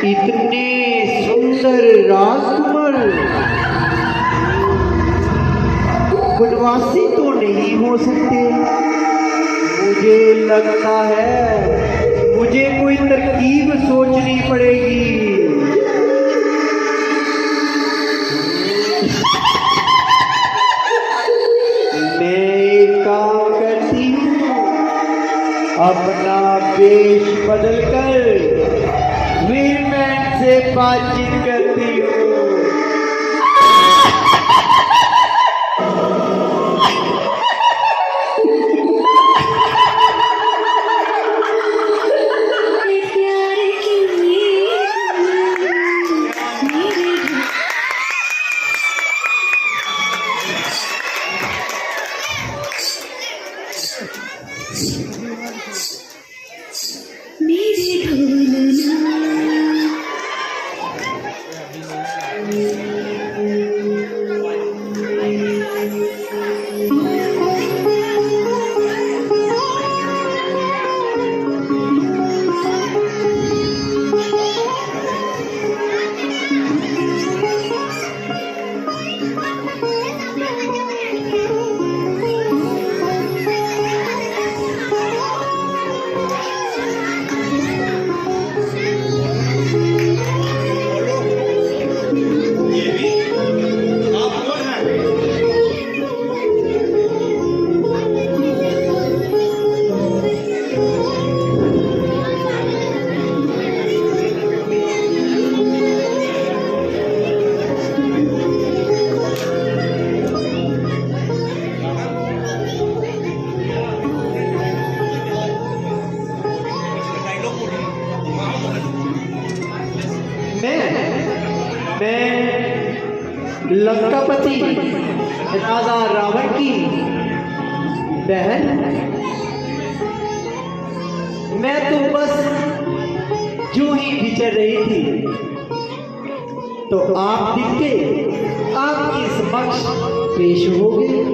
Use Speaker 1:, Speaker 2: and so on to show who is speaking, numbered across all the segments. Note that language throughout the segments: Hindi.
Speaker 1: इतने सुंदर राजकुमार वनवासी तो नहीं हो सकते। मुझे लगता है मुझे कोई तरकीब सोचनी पड़ेगी। मैं एक काम करती हूँ, अपना वेश बदल कर वीरमैन से बातचीत करती हूँ। मैं लंकापति राजा रावण की बहन। मैं तो बस जो ही विचर रही थी तो आप दिख के आपके समक्ष पेश हो गए।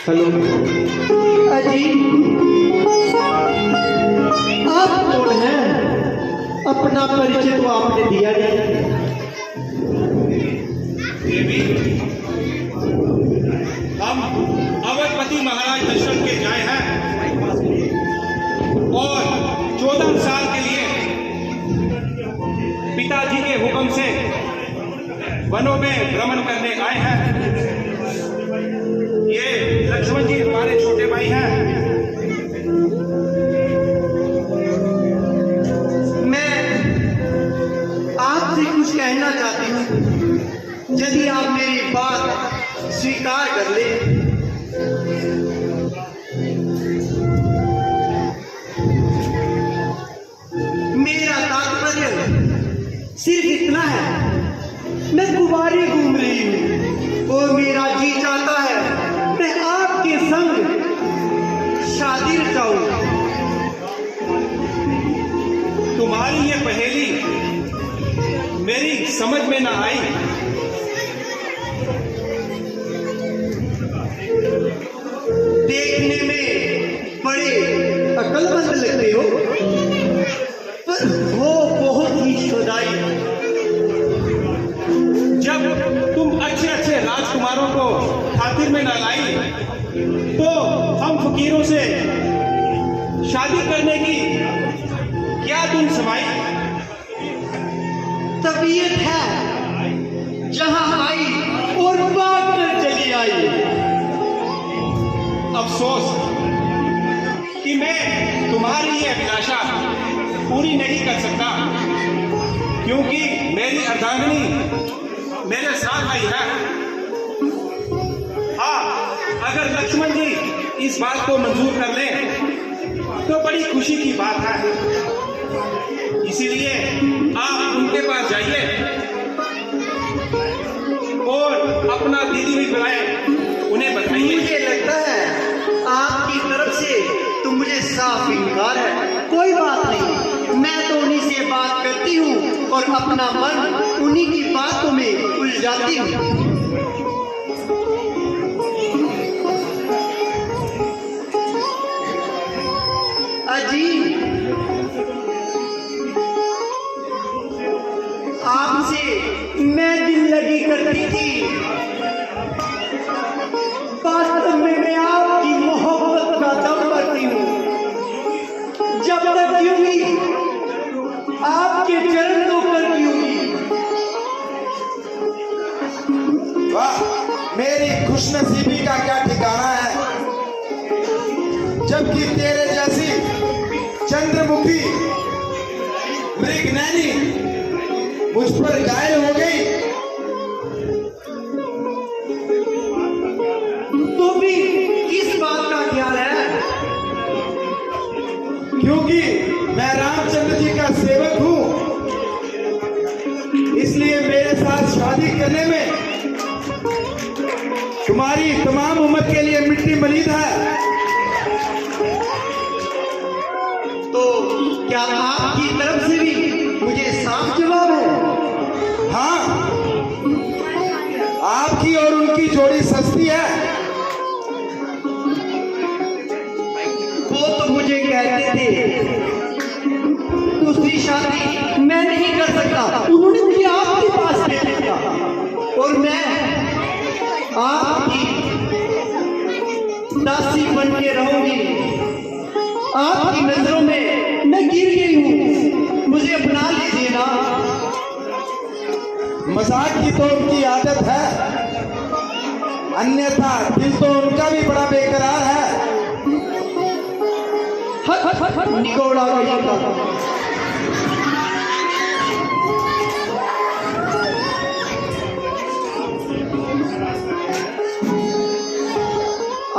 Speaker 1: हेलो अजी, आप कौन हैं? अपना परिचय तो आपने दिया नहीं।
Speaker 2: देवी, हम अवधपति महाराज दशरथ के जाए हैं और 14 साल के लिए पिताजी के हुक्म से वनों में भ्रमण करने आए हैं। ये लक्ष्मण जी हमारे छोटे भाई हैं।
Speaker 1: मैं आपसे कुछ
Speaker 2: तुम्हारी ये पहेली मेरी समझ में ना आई।
Speaker 1: देखने में बड़े अक्लमंद लगते हो, पर वो बहुत ही शुदाई।
Speaker 2: जब तुम अच्छे अच्छे राजकुमारों को खातिर में न लाई तो हम फकीरों से शादी करने की क्या तुम समाई।
Speaker 1: तबीयत है जहां आई और भाग कर चली आई।
Speaker 2: अफसोस कि मैं तुम्हारी ये अभिलाषा पूरी नहीं कर सकता, क्योंकि मेरी अर्धांगिनी मेरे साथ आई है। हाँ, अगर लक्ष्मण जी इस बात को मंजूर कर लें तो बड़ी खुशी की बात है। इसीलिए आप उनके पास जाइए और अपना दीदी भी बुलाएं, उन्हें बताइए।
Speaker 1: मुझे लगता है आपकी तरफ से तो मुझे साफ इनकार है। कोई बात नहीं, मैं तो उन्हीं से बात करती हूँ और अपना मन उन्हीं की बातों में उलझाती हूँ। अजी, आपसे मैं दिल लगी करती थी, वास्तव में मैं आपकी मोहब्बत का दम करती हूँ। जब तक जीऊंगी आपके चरण धोकर जीऊंगी।
Speaker 3: वाह, मेरी खुशनसीबी का क्या ठिकाना है, जबकि तेरे जैसी चंद्रमुखी मृगनैनी मुझ पर घायल हो गई।
Speaker 1: तो भी किस बात का ख्याल है?
Speaker 3: क्योंकि मैं रामचंद्र जी का सेवक हूँ, इसलिए मेरे साथ शादी करने में तुम्हारी तमाम उम्र के लिए मिट्टी मलीद है।
Speaker 1: तो क्या आपकी तरफ से भी मुझे साफ जवाब है?
Speaker 3: हाँ, आपकी और उनकी जोड़ी सस्ती है।
Speaker 1: वो तो मुझे कहते थे दूसरी शादी मैं नहीं कर सकता, उन्होंने मुझे आपके पास भेज दिया और मैं आपकी दासी बन के रहूंगी। आपकी नजरों में मैं गिर गई हूँ, मुझे अपना लीजिए ना।
Speaker 3: मजाक की तो उनकी आदत है, अन्यथा दिल तो उनका भी बड़ा बेकरार है।
Speaker 1: निगोड़ा रहेगा।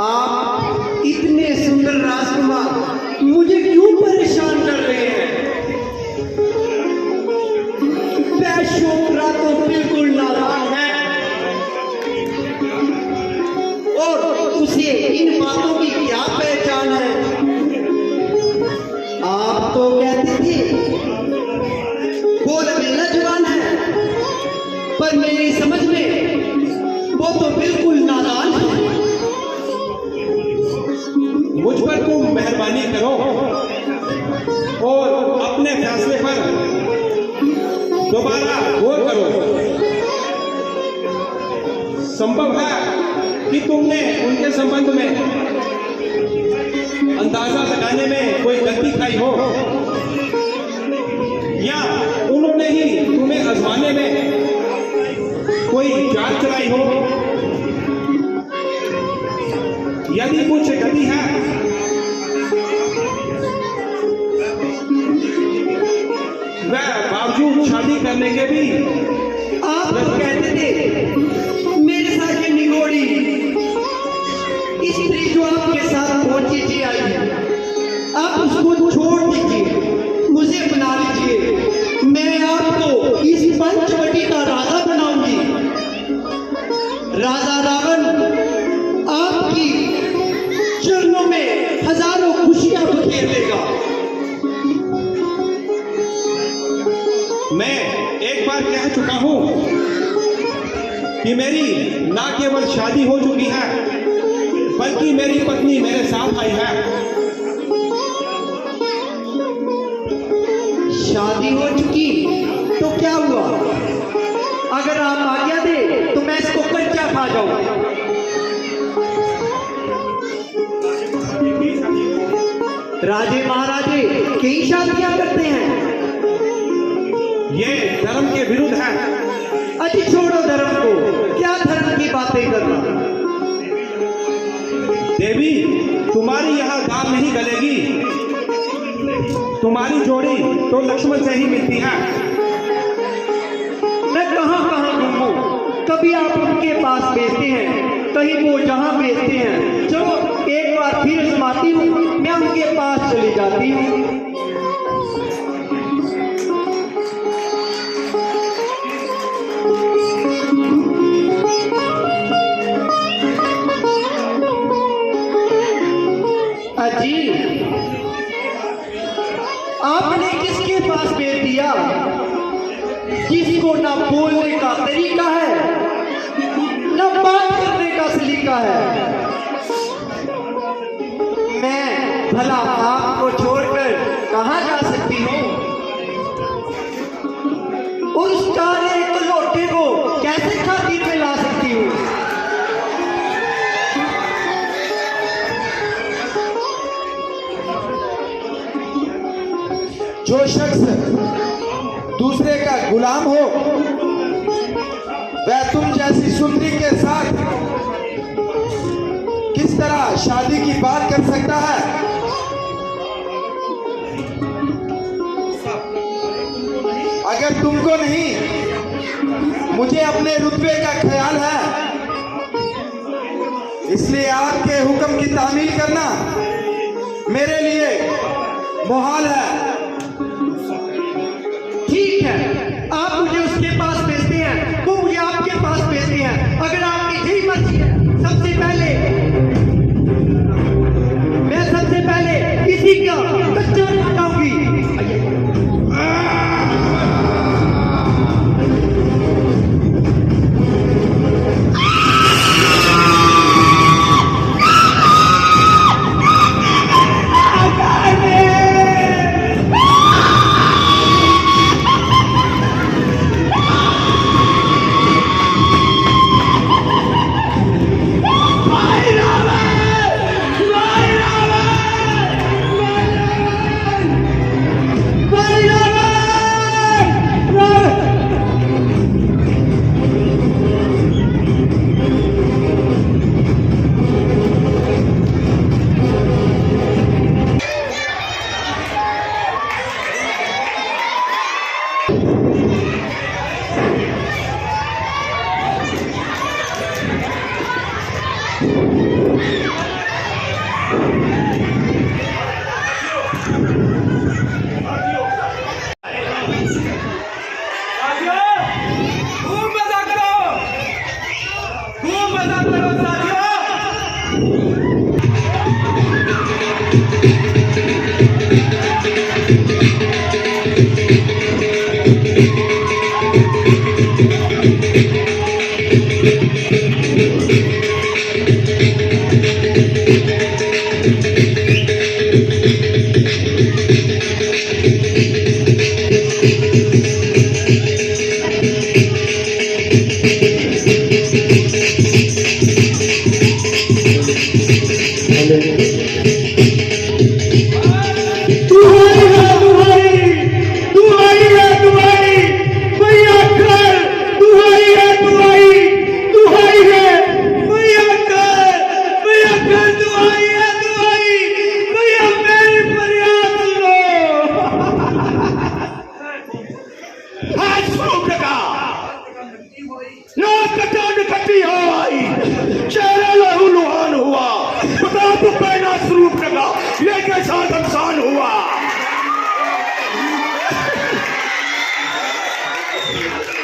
Speaker 1: आप इतने सुंदर राजकुमार मुझे क्यों परेशान कर रहे हैं? वैश्यों तो बिल्कुल नादान है और उसे इन बातों की क्या पहचान है? आप तो कहते थे वो लबेला जवान है, पर मेरी समझ में वो तो बिल्कुल नादान है।
Speaker 2: मुझ पर तुम मेहरबानी करो और अपने फैसले पर दोबारा गौर करो। संभव है कि तुमने उनके संबंध में अंदाजा लगाने में कोई गलती खाई हो, या उन्होंने ही तुम्हें आजमाने में कोई चाल चलाई हो। यदि कुछ गलती है वह बावजूद शादी करने के भी
Speaker 1: आप तो कहते थे मेरे साथ ये निगोड़ी स्त्री जो आपके साथ पहुंची थी आई, आप उसको छोड़ दीजिए, मुझे बना लीजिए। मैं आपको इस पंचवटी का राजा बनाऊंगी। राजा रावण आपकी चरणों में हजारों खुशियां बखेर देगा।
Speaker 2: बार कह चुका हूं कि मेरी ना केवल शादी हो चुकी है बल्कि मेरी पत्नी मेरे साथ आई है।
Speaker 1: शादी हो चुकी तो क्या हुआ? अगर आप आज्ञा दे तो मैं इसको कच्चा खा जाऊं। राजे महाराजे कई शादियां करते हैं।
Speaker 2: ये धर्म के विरुद्ध है।
Speaker 1: अति छोड़ो धर्म को, क्या धर्म की बातें करना।
Speaker 2: देवी, तुम्हारी यहाँ दाल नहीं गलेगी। तुम्हारी जोड़ी तो लक्ष्मण से ही मिलती है।
Speaker 1: मैं कहां कहां घूमूं? कभी आप उनके पास भेजते हैं, कहीं वो जहां भेजते हैं। चलो एक बार फिर आजमाती हूँ, मैं उनके पास चली जाती हूँ। अजी, आपने किसके पास भेज दिया जिसको ना बोलने का तरीका है ना बात करने का सलीका है? मैं भला आपको छोड़कर कहां जा सकती हूँ? और उस काले कलोटे को कैसे खातिर में ला सकती हूँ?
Speaker 3: जो शख्स दूसरे का गुलाम हो वह तुम जैसी सुंदरी के साथ किस तरह शादी की बात कर सकता है? अगर तुमको नहीं, मुझे अपने रुतबे का ख्याल है, इसलिए आपके हुक्म की तामील करना मेरे लिए मुहाल है।
Speaker 1: ठीक है, आप मुझे उसके पास भेजते हैं, वो मुझे आपके पास भेजते हैं। अगर आपकी यही मर्जी है, सबसे पहले किसी का कच्चा काटाऊंगी।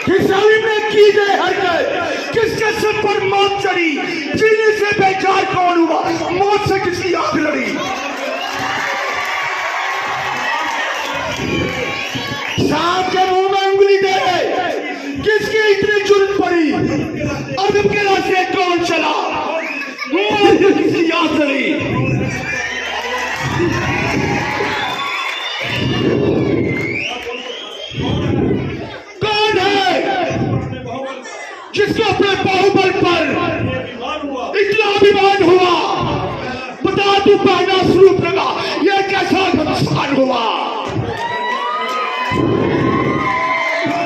Speaker 4: हिसाबी में की गए हरकत किसके सिर पर मौत चढ़ी, जीने से बेकार कौन हुआ, मौत से किसकी आंख लड़ी। सांप के मुंह में उंगली दे अदब के रास्ते कौन चला? मुझे किसी याद नहीं। कौन है जिसको अपने बाहुबल पर इतना अभिमान हुआ? बता तू पहला स्वरूप लगा, ये कैसा घमसान हुआ?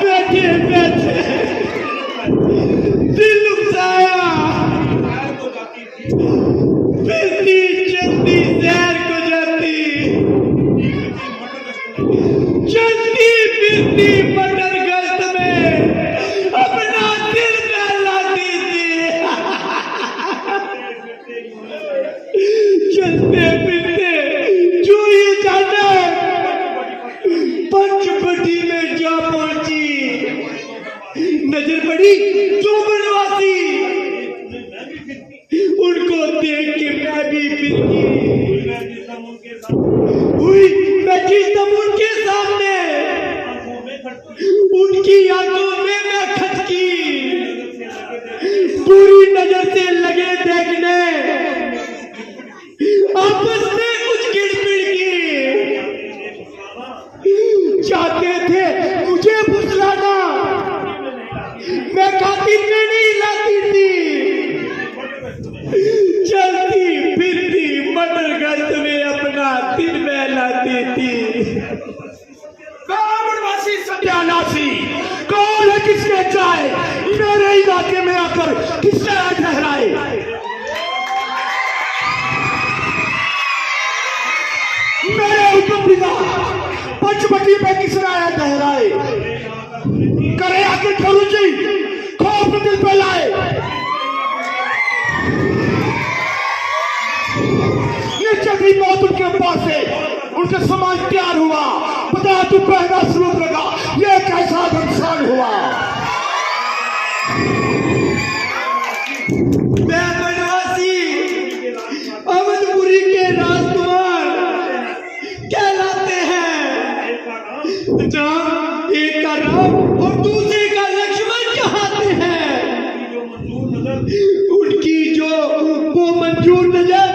Speaker 4: बैठे बैठे दिल उकसाया, फिरती चलती सैर को जाती, चलती फिरती मटर गश्त में अपना दिल बहलाती थी। चलते फिरते जो ये जाना पंचवटी में जा पहुंची, नजर पड़ी जो बनवासी, उनको देख के मैं भी फिरकी हुई। मैं जिसम उनके सामने, उनकी आंखों में मैं खटकी, पूरी नजर से लगे देखने, आपस में कुछ गिड़पिड़ की, चाहते थे मुझे फुसलाना, मैं खातिर में नहीं लाती थी। चलती फिरती मटर गश्त में अपना दिल बहलाती थी। बनवासी सत्यानाशी कौन है? किसके चाहे मेरे इलाके में आकर किसने ठहराए? मेरे हुक्म बिना पंचवटी पे किसने आया ठहराए? करे आके ठहरू जी खौफ दिल पे लाए। निश्चित मौत उनके पास से उनके समाज तैयार हुआ। बता तू पहला स्वरूप लगा, ये कैसा घमसान हुआ? मैं बनवासी अवधपुरी के राजकुमार कहलाते हैं। नाम एक का राम और दूसरे का लक्ष्मण कहते हैं। उनकी जो वो मंजूर नजर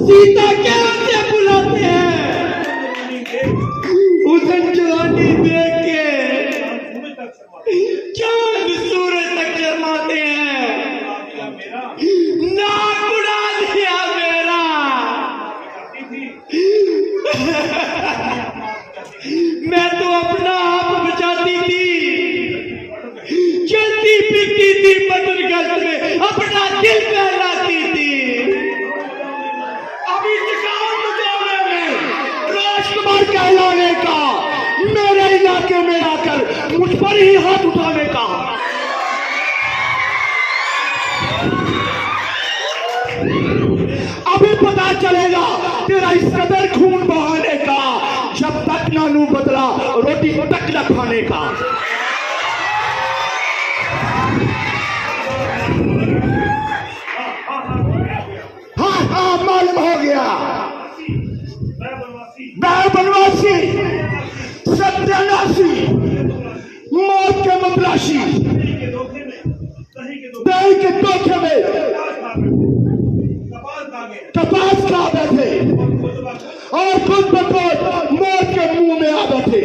Speaker 4: सीता कैसे बुलाते हैं, उधर जवानी देख के चांद सूरज तक शर्माते हैं। नाक उड़ा दिया मेरा, मैं तो अपना आप बचाती थी, चलती फिरती थी मटर गश्त में अपना दिल बहलाती थी। अभी दिखाओ मुझे में राजकुमार कहलाने का, मेरे इलाके में आकर मुझ पर ही हाथ उठाने का। अभी पता चलेगा तेरा इस कदर खून बहाने का, जब तक नानू बदला रोटी तक न खाने का। हाँ हाँ मालूम हो गया। मैं बनवासी सत्यानाशी मौत के मबलाशी, दही के धोखे में कपास खा बैठे और खुद बखुद मौत के मुंह में आ बैठे।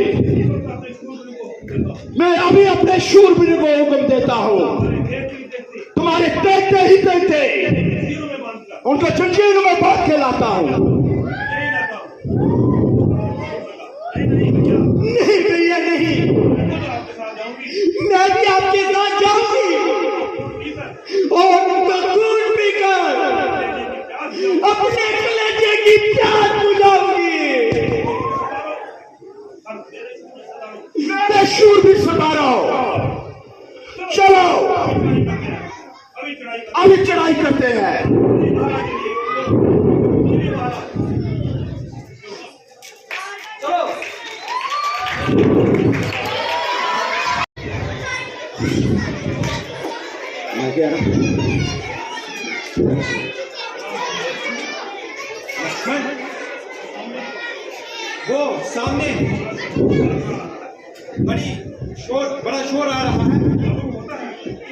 Speaker 4: मैं अभी अपने शूरवीर को हुक्म देता हूँ, तुम्हारे देखते ही देखते उनको जंजीर में बांध के लाता हूँ। नहीं भैया नहीं, मैं भी आपके साथ जाऊंगी और उनका खून पीकर अपने कलेजे की प्यास बुझाऊंगी। मैं शूर भी सुना रहा हूं। चलो अभी चढ़ाई करते हैं।
Speaker 2: वो सामने बड़ा शोर आ रहा है।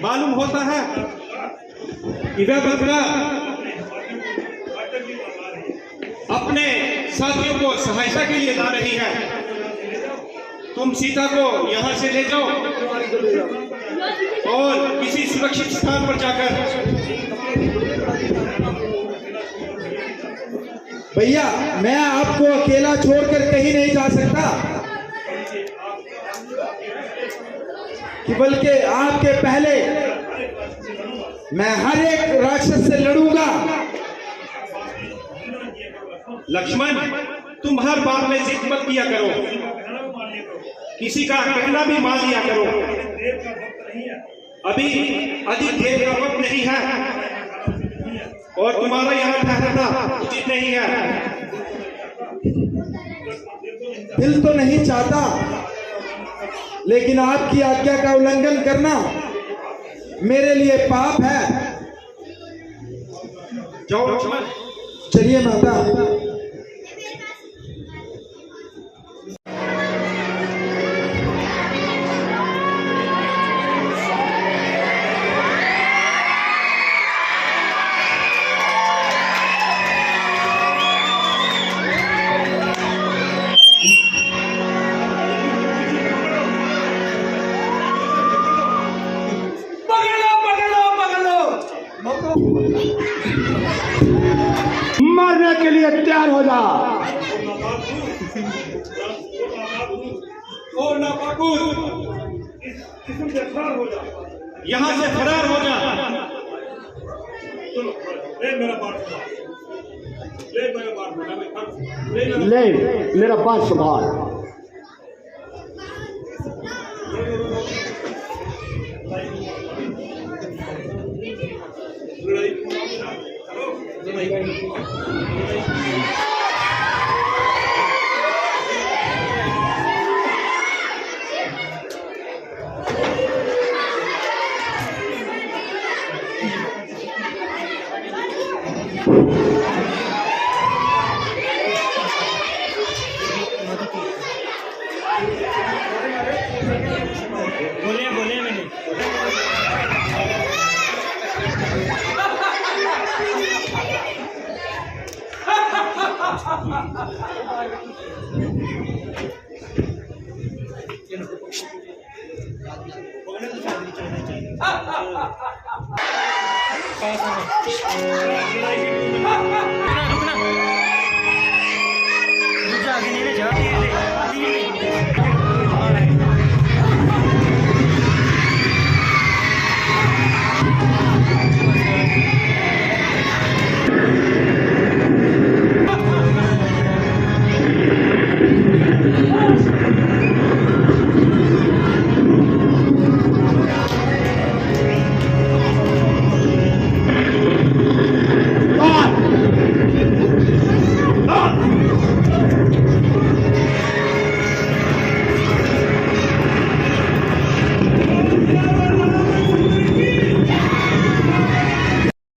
Speaker 2: मालूम होता है कि वह बकरा अपने साथियों को सहायता के लिए ला रही है। तुम सीता को यहाँ से ले जाओ और किसी सुरक्षित स्थान पर जाकर।
Speaker 3: भैया, मैं आपको अकेला छोड़कर कहीं नहीं जा सकता, कि बल्कि आपके पहले मैं हर एक राक्षस से लड़ूंगा।
Speaker 2: लक्ष्मण, तुम हर बार में जिद मत किया करो, किसी का कहना भी मान लिया करो। अभी अधिक देर का वक्त नहीं है और तुम्हारा यहाँ ठहरना उचित नहीं है।
Speaker 3: दिल तो नहीं चाहता, लेकिन आपकी आज्ञा का उल्लंघन करना मेरे लिए पाप है।
Speaker 2: जाओ लक्ष्मण।
Speaker 3: चलिए माता।
Speaker 4: मरने के लिए तैयार हो जा।
Speaker 2: ओ नापाकुर, यहाँ से फरार हो जा।
Speaker 4: ले मेरा बात संभाल।